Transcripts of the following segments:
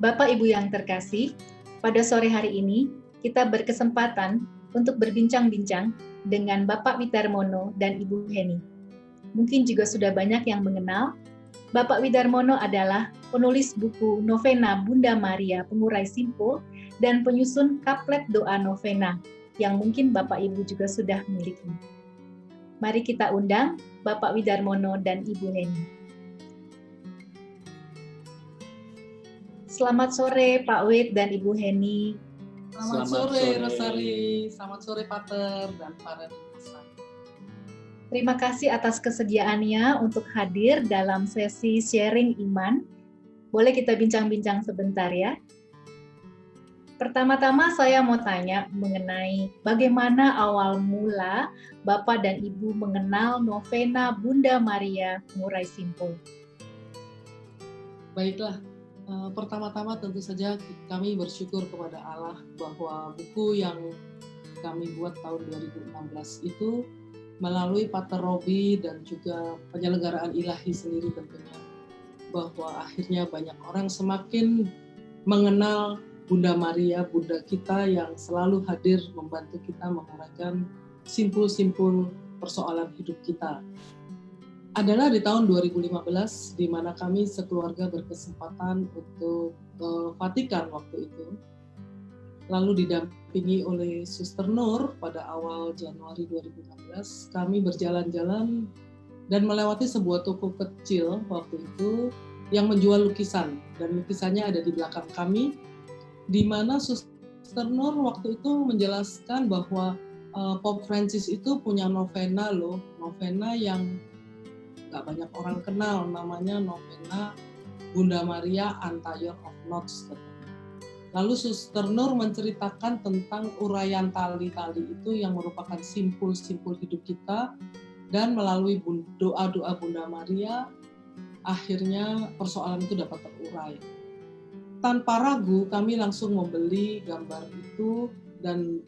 Bapak Ibu yang terkasih, pada sore hari ini kita berkesempatan untuk berbincang-bincang dengan Bapak Widarmono dan Ibu Heni. Mungkin juga sudah banyak yang mengenal, Bapak Widarmono adalah penulis buku Novena Bunda Maria Pengurai Simpul dan penyusun kaplet doa novena yang mungkin Bapak Ibu juga sudah miliki. Mari kita undang Bapak Widarmono dan Ibu Heni. Selamat sore Pak Wid dan Ibu Heni. Selamat sore Rosari, selamat sore Pater dan para pemirsa. Terima kasih atas kesediaannya untuk hadir dalam sesi sharing iman. Boleh kita bincang-bincang sebentar ya? Pertama-tama saya mau tanya mengenai bagaimana awal mula Bapak dan Ibu mengenal Novena Bunda Maria Pengurai Simpul. Baiklah, pertama-tama tentu saja kami bersyukur kepada Allah bahwa buku yang kami buat tahun 2016 itu melalui Pater Robi dan juga penyelenggaraan ilahi sendiri tentunya, bahwa akhirnya banyak orang semakin mengenal Bunda Maria, Bunda kita yang selalu hadir membantu kita menguraikan simpul-simpul persoalan hidup kita. Adalah di tahun 2015 di mana kami sekeluarga berkesempatan untuk ke Vatikan waktu itu. Lalu didampingi oleh Suster Nur pada awal Januari 2016, kami berjalan-jalan dan melewati sebuah toko kecil waktu itu yang menjual lukisan, dan lukisannya ada di belakang kami, di mana Suster Nur waktu itu menjelaskan bahwa Pope Francis itu punya novena loh, novena yang gak banyak orang kenal, namanya Novena Bunda Maria Untied of Knots. Lalu Suster Nur menceritakan tentang uraian tali-tali itu yang merupakan simpul-simpul hidup kita, dan melalui doa-doa Bunda Maria akhirnya persoalan itu dapat terurai. Tanpa ragu kami langsung membeli gambar itu dan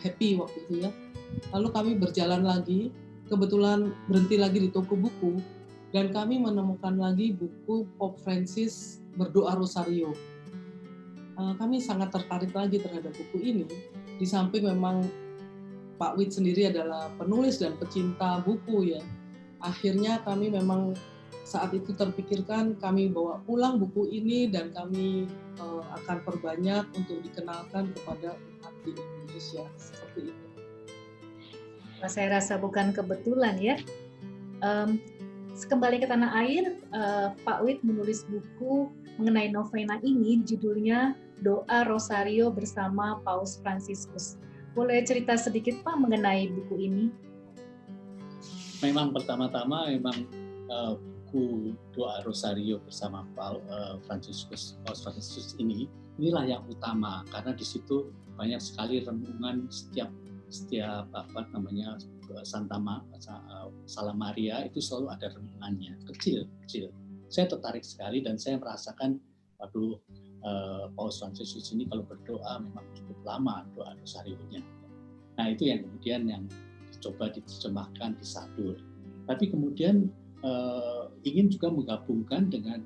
happy waktu itu ya. Lalu kami berjalan lagi, kebetulan berhenti lagi di toko buku, dan kami menemukan lagi buku Pope Francis Berdoa Rosario. Kami sangat tertarik lagi terhadap buku ini, di samping memang Pak Wid sendiri adalah penulis dan pecinta buku ya. Akhirnya kami memang saat itu terpikirkan kami bawa pulang buku ini dan kami akan perbanyak untuk dikenalkan kepada umat di Indonesia, seperti itu. Saya rasa bukan kebetulan ya. Kembali ke tanah air, Pak Wid menulis buku mengenai novena ini, judulnya Doa Rosario bersama Paus Fransiskus. Boleh cerita sedikit Pak mengenai buku ini? Memang pertama-tama buku Doa Rosario bersama Paus Fransiskus inilah yang utama, karena di situ banyak sekali renungan setiap Salam Maria itu selalu ada renungannya kecil. Saya tertarik sekali dan saya merasakan Paus Fransiskus ini kalau berdoa memang cukup lama doa Rosario-nya. Nah itu yang kemudian yang coba diterjemahkan, disadur. Tapi kemudian ingin juga menggabungkan dengan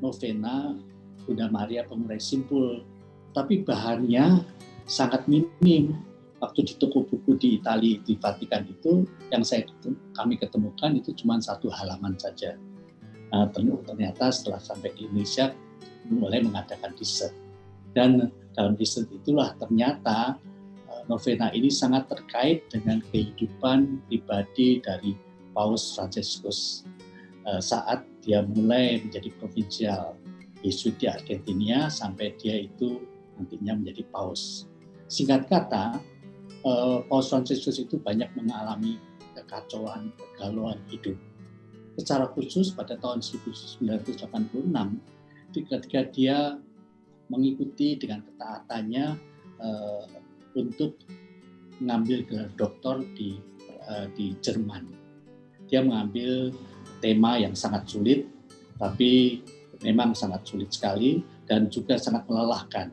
novena Bunda Maria Pengurai Simpul, tapi bahannya sangat minim. Waktu di toko buku di Italia, di Vatikan itu, yang kami ketemukan itu cuma 1 halaman saja. Ternyata setelah sampai di Indonesia, mulai mengadakan riset. Dan dalam riset itulah ternyata novena ini sangat terkait dengan kehidupan pribadi dari Paus Fransiskus. Saat dia mulai menjadi provinsial Yesuit di Argentina, sampai dia itu nantinya menjadi Paus. Singkat kata, Paus Fransiskus itu banyak mengalami kekacauan, kegalauan hidup. Secara khusus pada tahun 1986, ketika dia mengikuti dengan ketaatannya untuk mengambil gelar doktor di Jerman. Dia mengambil tema yang sangat sulit, tapi memang sangat sulit sekali dan juga sangat melelahkan.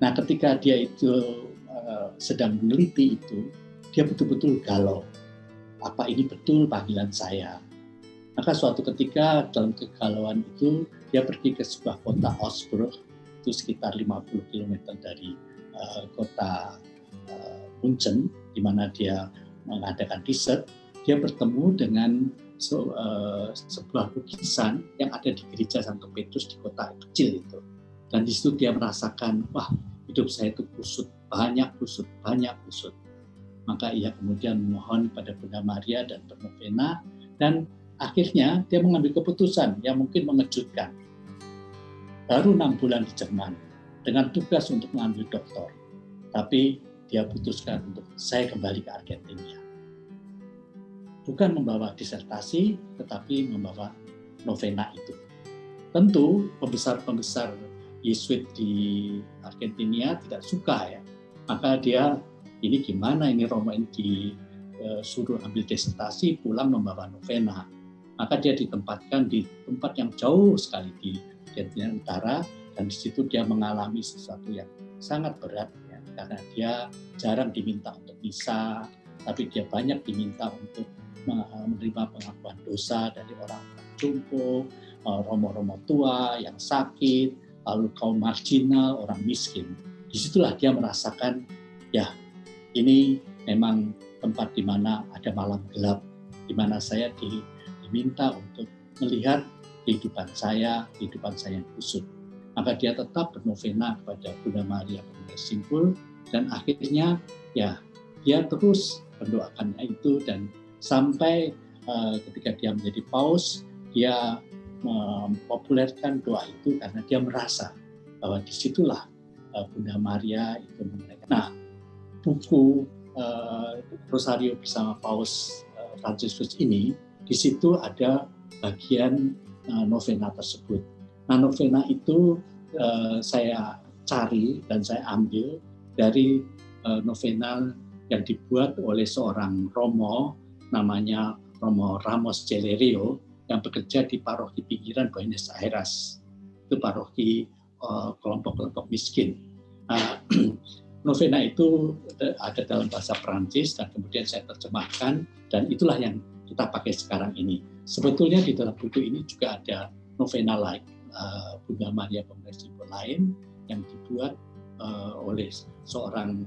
Nah, ketika dia itu sedang meneliti itu, dia betul-betul galau. Apa ini betul panggilan saya? Maka suatu ketika dalam kegalauan itu dia pergi ke sebuah kota Augsburg, itu sekitar 50 km dari kota Munchen, di mana dia mengadakan riset. Dia bertemu dengan sebuah lukisan yang ada di gereja Santo Petrus di kota kecil itu. Dan di situ dia merasakan, wah, hidup saya itu kusut, banyak kusut. Maka ia kemudian memohon pada Bunda Maria dan bernovena, dan akhirnya dia mengambil keputusan yang mungkin mengejutkan. Baru 6 bulan di Jerman, dengan tugas untuk mengambil doktor. Tapi dia putuskan untuk saya kembali ke Argentina. Bukan membawa disertasi, tetapi membawa novena itu. Tentu pembesar-pembesar Yesuit di Argentina tidak suka ya. Maka dia, ini gimana ini Romo ini disuruh ambil disertasi, pulang membawa novena. Maka dia ditempatkan di tempat yang jauh sekali di Argentina Utara, dan di situ dia mengalami sesuatu yang sangat berat ya, karena dia jarang diminta untuk misa, tapi dia banyak diminta untuk menerima pengakuan dosa dari orang jompo, romo-romo tua yang sakit, lalu kaum marginal, orang miskin. Disitulah dia merasakan, ya ini memang tempat di mana ada malam gelap, di mana saya diminta untuk melihat kehidupan saya yang kusut. Maka dia tetap bernovena kepada Bunda Maria Pemurah Simpul, dan akhirnya ya dia terus mendoakannya itu, dan sampai ketika dia menjadi paus, dia mempopulerkan doa itu karena dia merasa bahwa disitulah Bunda Maria itu mengenai. Nah, buku Rosario bersama Paus Fransiskus ini, di situ ada bagian novena tersebut. Nah, novena itu saya cari dan saya ambil dari novena yang dibuat oleh seorang romo, namanya Romo Ramos Celerio, yang bekerja di paroki pinggiran Buenos Aires. Itu paroki kelompok-kelompok miskin. Novena itu ada dalam bahasa Prancis dan kemudian saya terjemahkan, dan itulah yang kita pakai sekarang ini. Sebetulnya di dalam buku ini juga ada novena lain, Bunda Maria Pemurah Simpul lain yang dibuat oleh seorang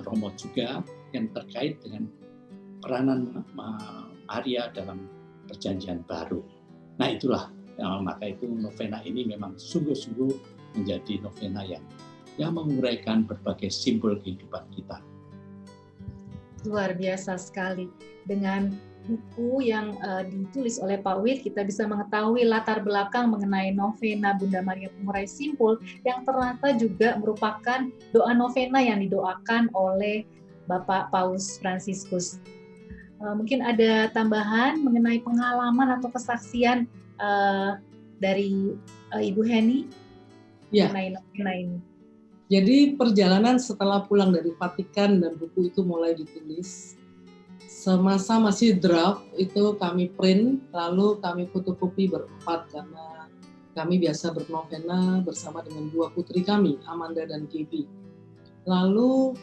romo juga, yang terkait dengan peranan Maria dalam Perjanjian Baru. Nah itulah, maka itu novena ini memang sungguh-sungguh menjadi novena yang menguraikan berbagai simbol kehidupan kita. Luar biasa sekali. Dengan buku yang ditulis oleh Pak Wit, kita bisa mengetahui latar belakang mengenai novena Bunda Maria Pemurah Simpul, yang ternyata juga merupakan doa novena yang didoakan oleh Bapak Paus Fransiskus. Mungkin ada tambahan mengenai pengalaman atau kesaksian dari Ibu Heni mengenai novena ini. Jadi perjalanan setelah pulang dari Vatikan dan buku itu mulai ditulis, semasa masih draft itu kami print, lalu kami fotokopi berempat, karena kami biasa bernovena bersama dengan dua putri kami, Amanda dan Gaby. Lalu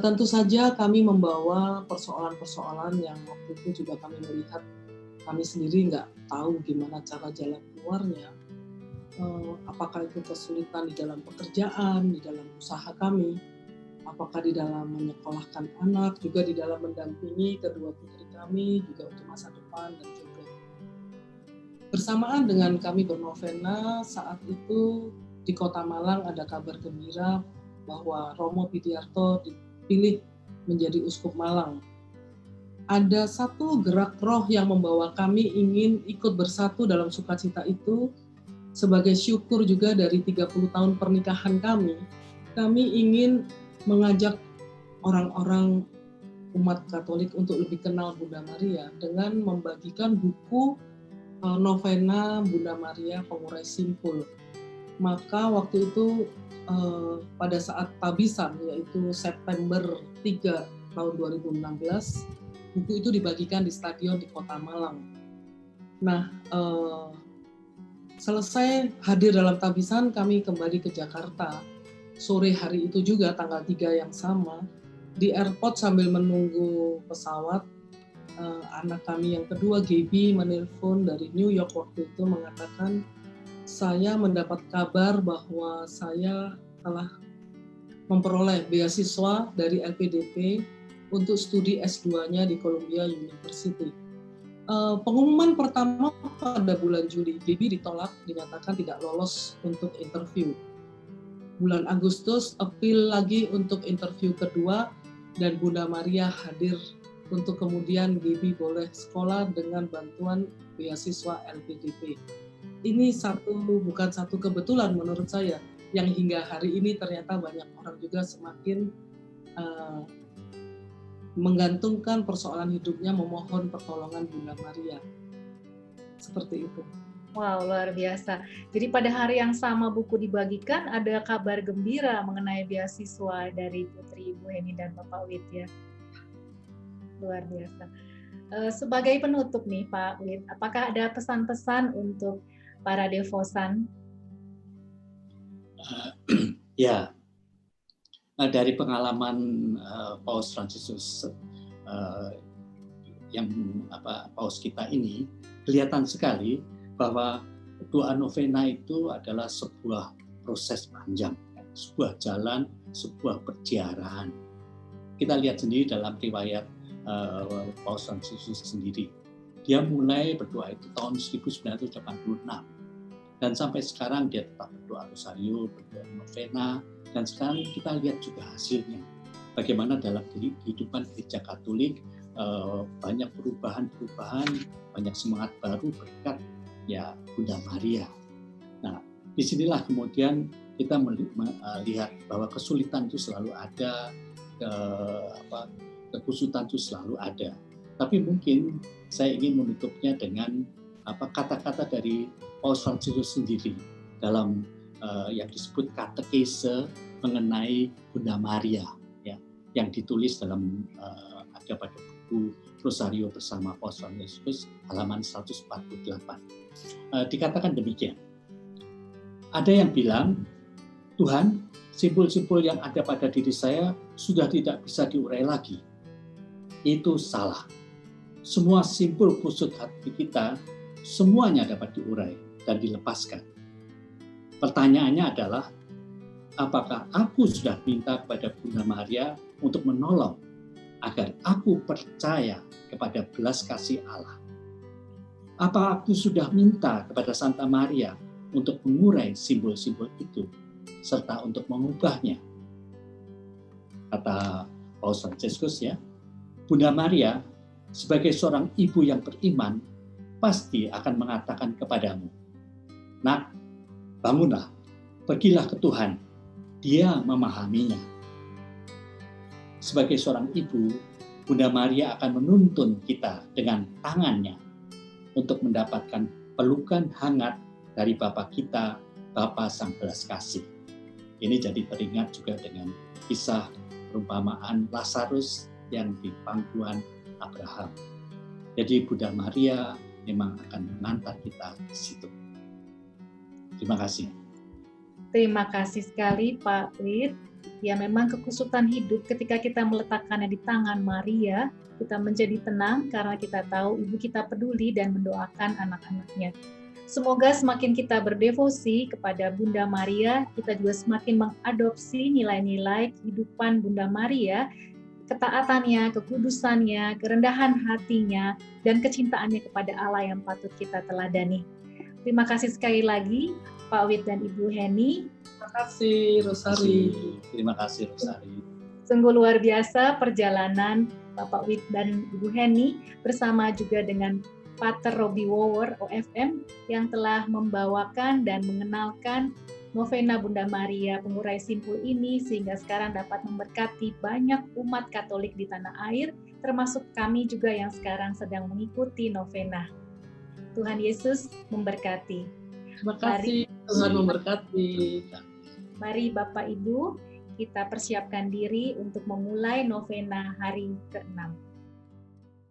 tentu saja kami membawa persoalan-persoalan yang waktu itu juga kami melihat, kami sendiri nggak tahu gimana cara jalan keluarnya. Apakah itu kesulitan di dalam pekerjaan, di dalam usaha kami, apakah di dalam menyekolahkan anak, juga di dalam mendampingi kedua putri kami, juga untuk masa depan dan jodoh. Bersamaan dengan kami bernovena, saat itu di Kota Malang ada kabar gembira bahwa Romo Pidiarto dipilih menjadi Uskup Malang. Ada satu gerak roh yang membawa kami ingin ikut bersatu dalam sukacita itu. Sebagai syukur juga dari 30 tahun pernikahan kami ingin mengajak orang-orang umat Katolik untuk lebih kenal Bunda Maria dengan membagikan buku novena Bunda Maria Pemurah Simpul. Maka waktu itu pada saat tabisan, yaitu September 3 tahun 2016, buku itu dibagikan di stadion di Kota Malang. Nah, selesai hadir dalam tabisan, kami kembali ke Jakarta. Sore hari itu juga, tanggal 3 yang sama, di airport sambil menunggu pesawat, anak kami yang kedua, Gaby, menelpon dari New York waktu itu mengatakan, saya mendapat kabar bahwa saya telah memperoleh beasiswa dari LPDP untuk studi S2-nya di Columbia University. Pengumuman pertama pada bulan Juli, Gaby ditolak, dinyatakan tidak lolos untuk interview. Bulan Agustus, appeal lagi untuk interview kedua, dan Bunda Maria hadir untuk kemudian Gaby boleh sekolah dengan bantuan beasiswa LPDP. Ini bukan satu kebetulan menurut saya, yang hingga hari ini ternyata banyak orang juga semakin menggantungkan persoalan hidupnya memohon pertolongan Bunda Maria. Seperti itu. Wow, luar biasa. Jadi pada hari yang sama buku dibagikan, ada kabar gembira mengenai beasiswa dari Putri Ibu Heni dan Bapak Wit ya. Luar biasa. Sebagai penutup nih Pak Wit, apakah ada pesan-pesan untuk para devosan? Ya, dari pengalaman Paus Fransiskus yang Paus kita ini, kelihatan sekali bahwa doa novena itu adalah sebuah proses panjang, sebuah jalan, sebuah perjalanan. Kita lihat sendiri dalam riwayat Paus Fransiskus sendiri. Dia mulai berdoa itu tahun 1986. Dan sampai sekarang dia tetap berdoa rosario, berdoa novena, dan sekarang kita lihat juga hasilnya. Bagaimana dalam kehidupan gereja Katolik banyak perubahan-perubahan, banyak semangat baru berkat ya Bunda Maria. Nah, disinilah kemudian kita melihat bahwa kesulitan itu selalu ada, kekusutan itu selalu ada. Tapi mungkin saya ingin menutupnya dengan kata-kata dari Paus Fransiskus sendiri dalam yang disebut katekese mengenai Bunda Maria, ya, yang ditulis dalam ada pada buku Rosario bersama Paus Fransiskus halaman 148. Dikatakan demikian. Ada yang bilang, Tuhan, simbol-simbol yang ada pada diri saya sudah tidak bisa diurai lagi. Itu salah. Semua simbol kusut hati kita, semuanya dapat diurai dan dilepaskan. Pertanyaannya adalah, apakah aku sudah minta kepada Bunda Maria untuk menolong agar aku percaya kepada belas kasih Allah? Apa aku sudah minta kepada Santa Maria untuk mengurai simbol-simbol itu, serta untuk mengubahnya? Kata Paus Fransiskus ya, Bunda Maria sebagai seorang ibu yang beriman pasti akan mengatakan kepadamu, Nak, bangunlah, pergilah ke Tuhan, Dia memahaminya. Sebagai seorang ibu, Bunda Maria akan menuntun kita dengan tangannya untuk mendapatkan pelukan hangat dari Bapa kita, Bapa Sang Belas Kasih. Ini jadi teringat juga dengan kisah perumpamaan Lazarus yang di pangkuan Abraham. Jadi Bunda Maria memang akan mengantar kita di situ. Terima kasih. Terima kasih sekali Pak Wit. Ya memang kekusutan hidup ketika kita meletakkannya di tangan Maria, kita menjadi tenang karena kita tahu ibu kita peduli dan mendoakan anak-anaknya. Semoga semakin kita berdevosi kepada Bunda Maria, kita juga semakin mengadopsi nilai-nilai kehidupan Bunda Maria, ketaatannya, kekudusannya, kerendahan hatinya, dan kecintaannya kepada Allah yang patut kita teladani. Terima kasih sekali lagi Pak Wit dan Ibu Heni. Terima kasih Rosari. Terima kasih Rosari. Sungguh luar biasa perjalanan Bapak Wit dan Ibu Heni bersama juga dengan Pater Robbie Wower OFM yang telah membawakan dan mengenalkan novena Bunda Maria pengurai simpul ini sehingga sekarang dapat memberkati banyak umat Katolik di tanah air, termasuk kami juga yang sekarang sedang mengikuti novena. Tuhan Yesus memberkati. Terima kasih, Tuhan memberkati. Mari Bapak Ibu, kita persiapkan diri untuk memulai novena hari ke-6.